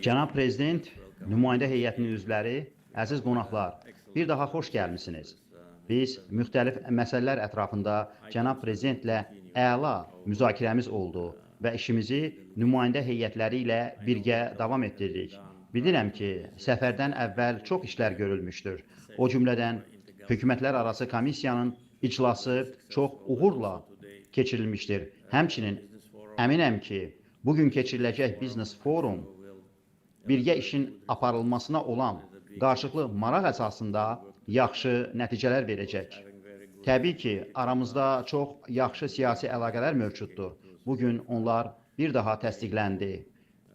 Cənab Prezident, nümayəndə heyətinin üzvləri, əziz qonaqlar, bir daha xoş gəlmisiniz. Biz müxtəlif məsələlər ətrafında Cənab Prezidentlə əla müzakirəmiz oldu və işimizi nümayəndə heyətləri ilə birgə davam etdirdik. Bilirəm ki, səfərdən əvvəl çox işlər görülmüşdür. O cümlədən hökumətlərarası komissiyanın iclası çox uğurla keçirilmişdir. Həmçinin əminəm ki, bugün keçiriləcək biznes forum birgə işin aparılmasına olan qarşılıqlı maraq əsasında yaxşı nəticələr verəcək. Təbii ki, aramızda çox yaxşı siyasi əlaqələr mövcuddur. Bugün onlar bir daha təsdiqləndi.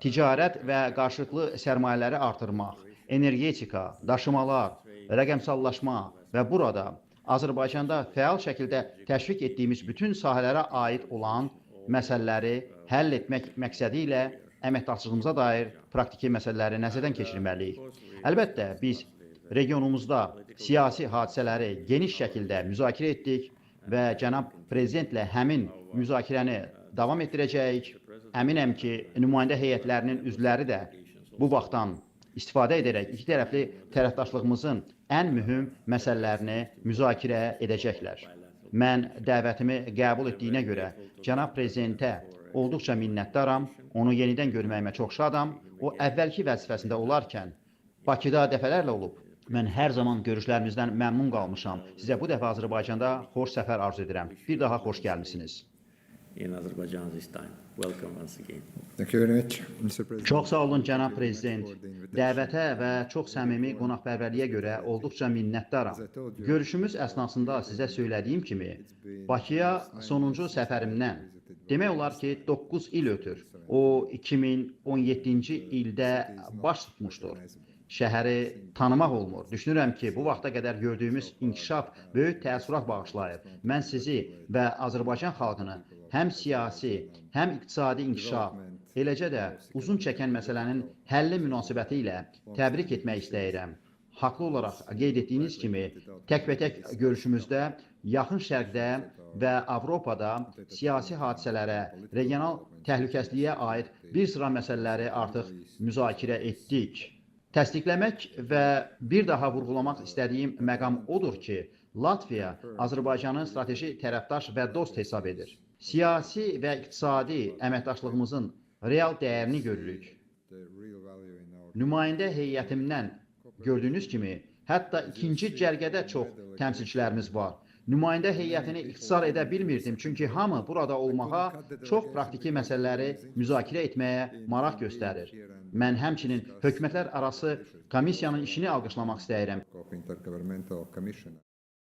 Ticarət və qarşılıqlı sərmayələri artırmaq, energetika, daşımalar, rəqəmsallaşma və burada Azərbaycanda fəal şəkildə təşviq etdiyimiz bütün sahələrə aid olan məsələləri həll etmək məqsədi ilə əməkdaşlığımıza dair praktiki məsələləri nəzərdən keçirməliyik. Əlbəttə, biz regionumuzda siyasi hadisələri geniş şəkildə müzakirə etdik və Cənab Prezidentlə həmin müzakirəni davam etdirəcəyik. Əminəm ki, nümayəndə heyətlərinin üzvləri də bu vaxtdan istifadə edərək iki tərəfli tərəfdaşlığımızın ən mühüm məsələlərini müzakirə edəcəklər. Mən dəvətimi qəbul etdiyinə görə Cənab Prezidentə olduqca minnətdaram, onu yenidən görməyimə çox şadam. O, əvvəlki vəzifəsində olarkən Bakıda dəfələrlə olub. Mən hər zaman görüşlərimizdən məmnun qalmışam. Sizə bu dəfə Azərbaycanda xoş səfər arzu edirəm. Bir daha xoş gəlmisiniz. Çox sağ olun, Cənab Prezident. Dəvətə və çox səmimi qonaqpərvərliyə görə olduqca minnətdaram. Görüşümüz əsnasında sizə söylədiyim kimi, Bakıya sonuncu səfərimdən, demək olar ki, 9 il ötür. O, 2017-ci ildə baş tutmuşdur. Şəhəri tanımaq olmur. Düşünürəm ki, bu vaxta qədər gördüyümüz inkişaf böyük təəssürat bağışlayır. Mən sizi və Azərbaycan xalqını həm siyasi, həm iqtisadi inkişaf, eləcə də uzun çəkən məsələnin həlli münasibəti ilə təbrik etmək istəyirəm. Haqlı olaraq qeyd etdiyiniz kimi, təkbətək görüşümüzdə Yaxın Şərqdə və Avropada siyasi hadisələrə, regional təhlükəsizliyə aid bir sıra məsələləri artıq müzakirə etdik. Təsdiqləmək və bir daha vurğulamaq istədiyim məqam odur ki, Latviya Azərbaycanı strateji tərəfdaş və dost hesab edir. Siyasi və iqtisadi əməkdaşlığımızın real dəyərini görürük. Nümayəndə heyətimdən gördüyünüz kimi, hətta ikinci cərgədə çox təmsilçilərimiz var. Nümayəndə heyətini ixtisar edə bilmirdim, çünki hamı burada olmağa, çox praktiki məsələləri müzakirə etməyə maraq göstərir. Mən həmçinin hökumətlər arası komissiyanın işini alqışlamaq istəyirəm.